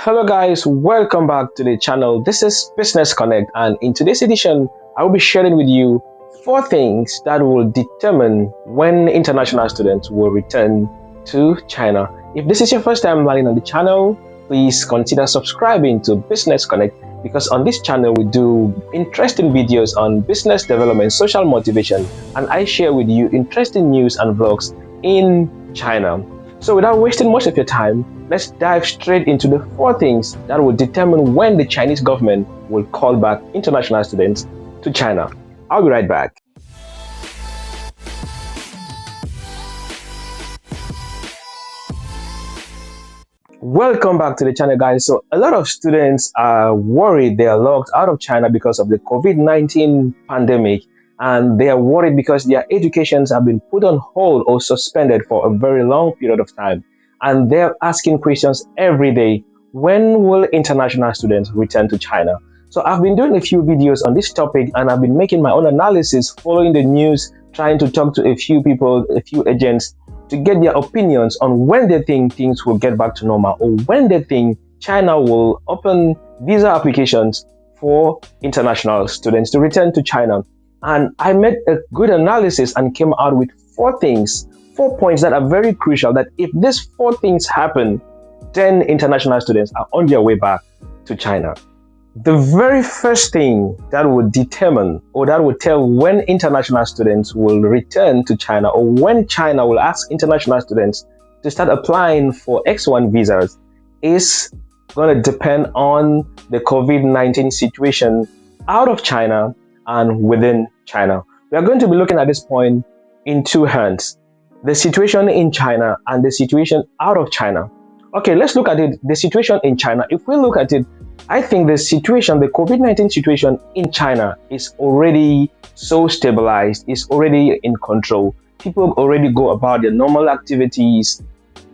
Hello guys, welcome back to the channel. This is Business Connect, and in today's edition I will be sharing with you 4 things that will determine when international students will return to China. If this is your first time landing on the channel, please consider subscribing to Business Connect, because on this channel we do interesting videos on business development, social motivation, and I share with you interesting news and vlogs in China. So without wasting much of your time, let's dive straight into the 4 things that will determine when the Chinese government will call back international students to China. I'll be right back. Welcome back to the channel, guys. So a lot of students are worried they are locked out of China because of the COVID-19 pandemic, and they are worried because their educations have been put on hold or suspended for a very long period of time. And they're asking questions every day: when will international students return to China? So I've been doing a few videos on this topic, and I've been making my own analysis, following the news, trying to talk to a few people, a few agents, to get their opinions on when they think things will get back to normal, or when they think China will open visa applications for international students to return to China. And I made a good analysis and came out with 4 points that are very crucial, that if these 4 things happen, then international students are on their way back to China. The very first thing that would determine, or that would tell when international students will return to China, or when China will ask international students to start applying for X1 visas, is going to depend on the COVID-19 situation out of China and within China. We are going to be looking at this point in 2 hands: the situation in China and the situation out of China. Okay, let's look at it. The situation in China. If we look at it, I think the situation, the COVID-19 situation in China, is already so stabilized, is already in control. People already go about their normal activities.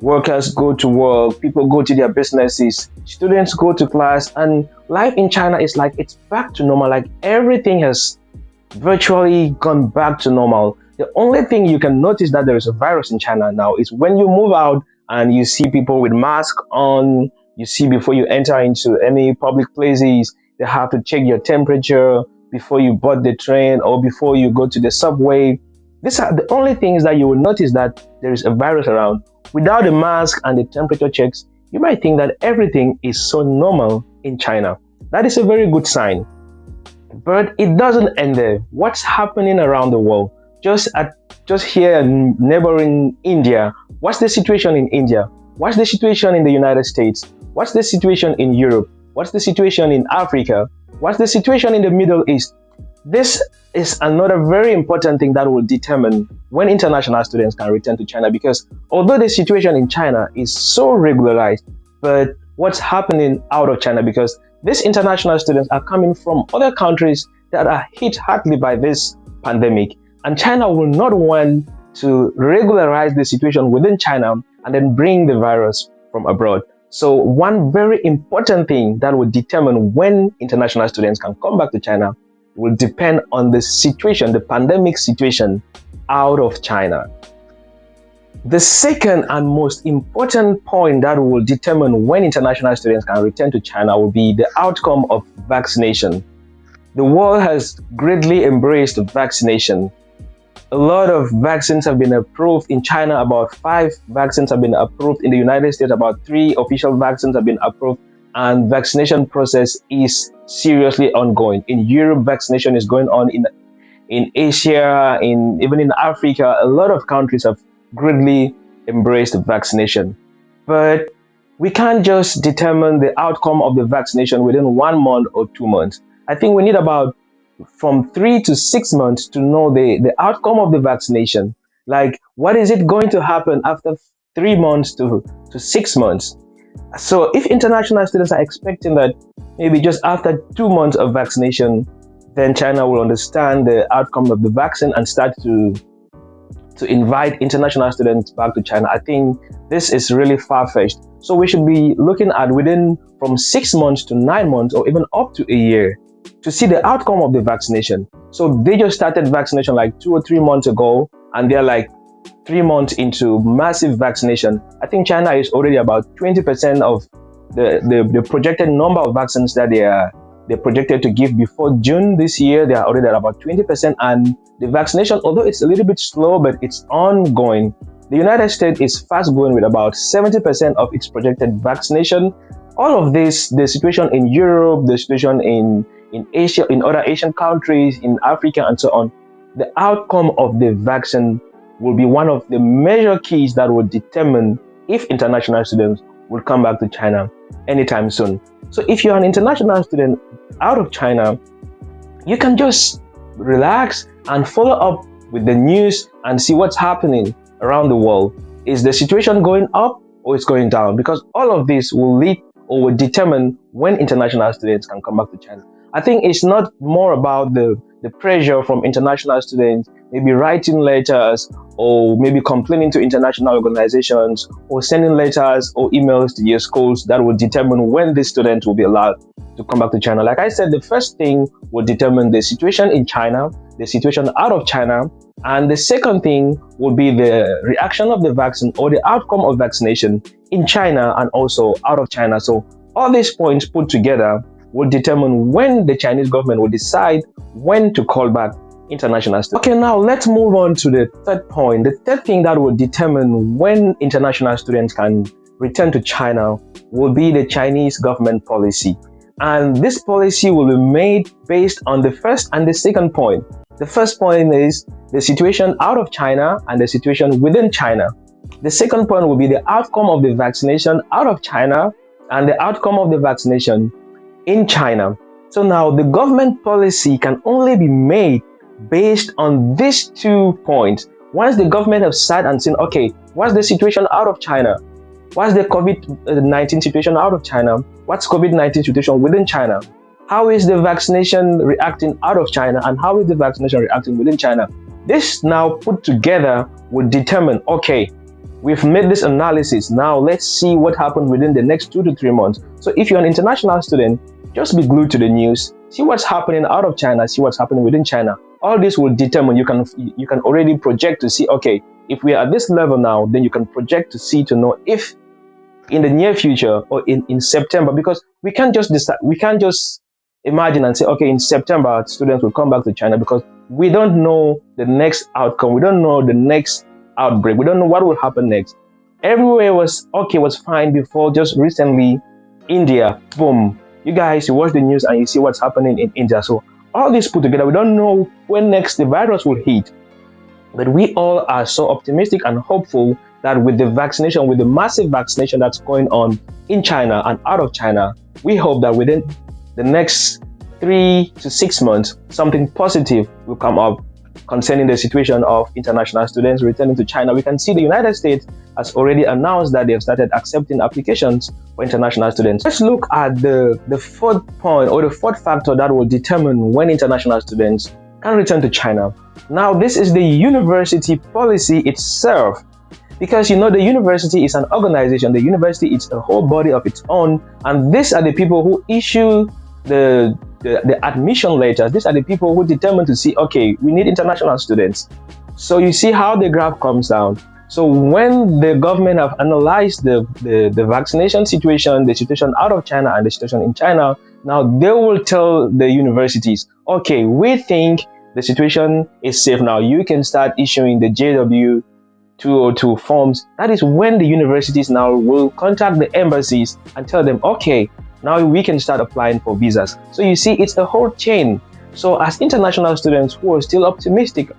Workers go to work, people go to their businesses, students go to class, and life in China is like it's back to normal. Like everything has virtually gone back to normal. The only thing you can notice that there is a virus in China now is when you move out and you see people with masks on. You see, before you enter into any public places, they have to check your temperature before you board the train or before you go to the subway. These are the only things that you will notice that there is a virus around. Without the mask and the temperature checks, you might think that everything is so normal in China. That is a very good sign. But it doesn't end there. What's happening around the world? Just here in neighboring India, what's the situation in India? What's the situation in the United States? What's the situation in Europe? What's the situation in Africa? What's the situation in the Middle East? This is another very important thing that will determine when international students can return to China, because although the situation in China is so regularized, but what's happening out of China, because these international students are coming from other countries that are hit hardly by this pandemic, and China will not want to regularize the situation within China and then bring the virus from abroad. So one very important thing that will determine when international students can come back to China will depend on the situation, the pandemic situation out of China. The second and most important point that will determine when international students can return to China will be the outcome of vaccination. The world has greatly embraced vaccination. A lot of vaccines have been approved in China. About 5 vaccines have been approved. In the United States, about 3 official vaccines have been approved, and vaccination process is seriously ongoing. In Europe, vaccination is going on. In Asia, even in Africa, a lot of countries have greatly embraced vaccination. But we can't just determine the outcome of the vaccination within 1 month or 2 months. I think we need about from 3 to 6 months to know the outcome of the vaccination. Like, what is it going to happen after 3 months to 6 months? So if international students are expecting that maybe just after 2 months of vaccination, then China will understand the outcome of the vaccine and start to invite international students back to China, I think this is really far-fetched. So we should be looking at within from 6 months to 9 months, or even up to a year, to see the outcome of the vaccination. So they just started vaccination like 2 or 3 months ago, and they're like 3 months into massive vaccination. I think China is already about 20% of the projected number of vaccines that they're projected to give before June this year. They are already at about 20%, and the vaccination, although it's a little bit slow, but it's ongoing. The United States is fast growing with about 70% of its projected vaccination. All of this, the situation in Europe, the situation in Asia, in other Asian countries, in Africa, and so on, the outcome of the vaccine will be one of the major keys that will determine if international students will come back to China anytime soon. So if you're an international student out of China, you can just relax and follow up with the news and see what's happening around the world. Is the situation going up or it's going down? Because all of this will lead or will determine when international students can come back to China. I think it's not more about the pressure from international students, maybe writing letters or maybe complaining to international organizations or sending letters or emails to your schools that will determine when the students will be allowed to come back to China. Like I said, the first thing will determine the situation in China, the situation out of China, and the second thing will be the reaction of the vaccine or the outcome of vaccination in China and also out of China. So all these points put together will determine when the Chinese government will decide when to call back international students. Okay, now let's move on to the third point. The third thing that will determine when international students can return to China will be the Chinese government policy. And this policy will be made based on the first and the second point. The first point is the situation out of China and the situation within China. The second point will be the outcome of the vaccination out of China and the outcome of the vaccination in China. So now the government policy can only be made based on these 2 points. Once the government have sat and seen, okay, what's the situation out of China? What's the COVID-19 situation out of China? What's COVID-19 situation within China? How is the vaccination reacting out of China? And how is the vaccination reacting within China? This now put together will determine, okay, we've made this analysis. Now let's see what happens within the next 2 to 3 months. So if you're an international student, just be glued to the news, see what's happening out of China, see what's happening within China. All this will determine, you can already project to see, okay, if we are at this level now, then you can project to see, to know if in the near future or in September, because we can't just decide, we can't just imagine and say, okay, in September, students will come back to China, because we don't know the next outcome. We don't know the next outbreak. We don't know what will happen next. Everywhere was okay, was fine before. Just recently, India, boom. You guys, you watch the news and you see what's happening in India. So all this put together, we don't know when next the virus will hit. But we all are so optimistic and hopeful that with the vaccination, with the massive vaccination that's going on in China and out of China, we hope that within the next 3 to 6 months, something positive will come up concerning the situation of international students returning to China. We can see the United States has already announced that they have started accepting applications for international students. Let's look at the fourth point, or the fourth factor that will determine when international students can return to China. Now, this is the university policy itself. Because you know, the university is an organization, the university is a whole body of its own, and these are the people who issue the admission letters. These are the people who determine to see, okay, we need international students. So you see how the graph comes down. So when the government have analyzed the vaccination situation, the situation out of China and the situation in China, now they will tell the universities, okay, we think the situation is safe now. You can start issuing the JW 202 forms. That is when the universities now will contact the embassies and tell them, okay, now we can start applying for visas. So you see, it's a whole chain. So as international students who are still optimistic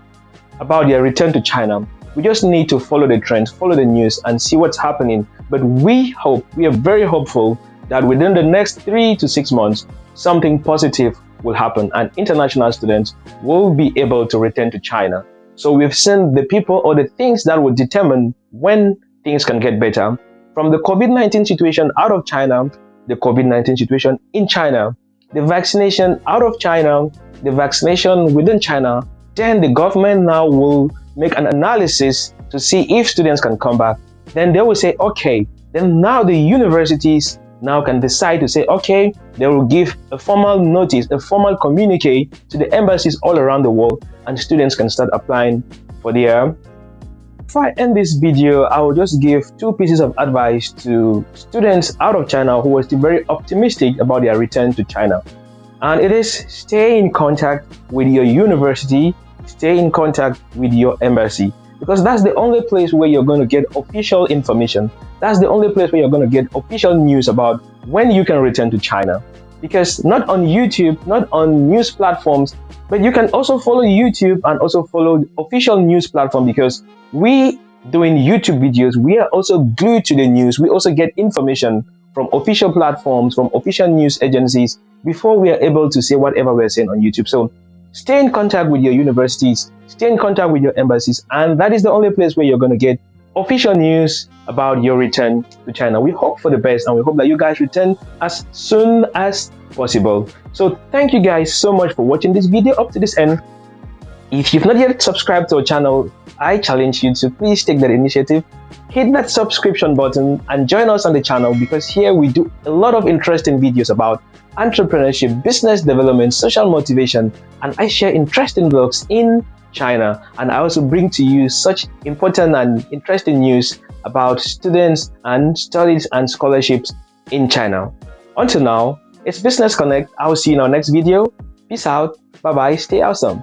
about their return to China, we just need to follow the trends, follow the news, and see what's happening. But we are very hopeful that within the next 3 to 6 months, something positive will happen and international students will be able to return to China. So we've seen the people or the things that will determine when things can get better. From the COVID-19 situation out of China, the COVID-19 situation in China, the vaccination out of China, the vaccination within China, then the government now will make an analysis to see if students can come back. Then they will say, okay, then now the universities now can decide to say, okay, they will give a formal notice, a formal communique to the embassies all around the world, and students can start applying for their before I end this video, I will just give two pieces of advice to students out of China who are still very optimistic about their return to China. And it is stay in contact with your university, stay in contact with your embassy, because that's the only place where you're going to get official information. That's the only place where you're going to get official news about when you can return to China. Because not on YouTube, not on news platforms, but you can also follow YouTube and also follow official news platform, because we doing YouTube videos, we are also glued to the news. We also get information from official platforms, from official news agencies before we are able to say whatever we're saying on YouTube. So stay in contact with your universities, stay in contact with your embassies, and that is the only place where you're going to get official news about your return to China. We hope for the best, and we hope that you guys return as soon as possible. So thank you guys so much for watching this video up to this end. If you've not yet subscribed to our channel, I challenge you to please take that initiative, hit that subscription button and join us on the channel, because here we do a lot of interesting videos about entrepreneurship, business development, social motivation, and I share interesting vlogs in China, and I also bring to you such important and interesting news about students and studies and scholarships in China. Until now, it's Business Connect. I will see you in our next video. Peace out. Bye bye. Stay awesome.